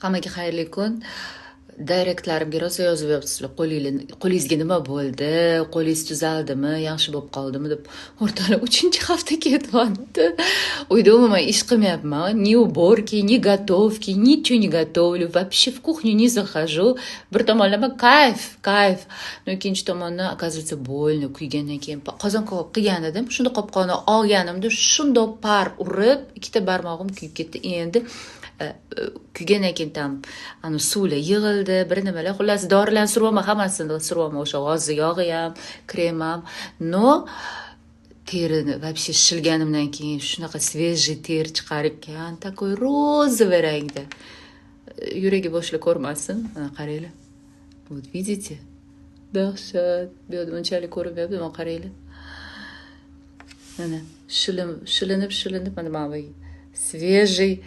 Hammaga xayrli kun. Direktlarimga rosa yozib yotibsizlar. Qo'lingizga nima bo'ldi? Qo'lingiz tuzaldimi? Yaxshi bo'lib qoldimi deb. O'rtalab 3-hafta ketyapti. Uyda umuman ish qilmayapman. Ni уборки, ni готовки, ничего не готовлю. Вообще в кухню не захожу. Bir tomonlama kayf. No ikkinchi tomondan, оказывается, больно kuygandan keyin qozon kabob qilgan edim. Shunda qopqonni olganimda shundoq par urib, ikkita barmog'im kuyib ketdi. Endi kuygandan keyin tam suvlar yig'ildi, bir nimalar, xullas dorilarni survaman, hammasini survaman, o'sha g'ozi yog'i ham, krem ham. No terini вообще shilganimdan keyin shunaqa свежий teri chiqar ekan, такой розовый rangda. Yuragi boshla ko'rmasin. Mana qaranglar. Вот видите? Dahshat. Bu yerda bunchalik ko'rinmayapti, mana qaranglar. Mana shilinib mana bu свежий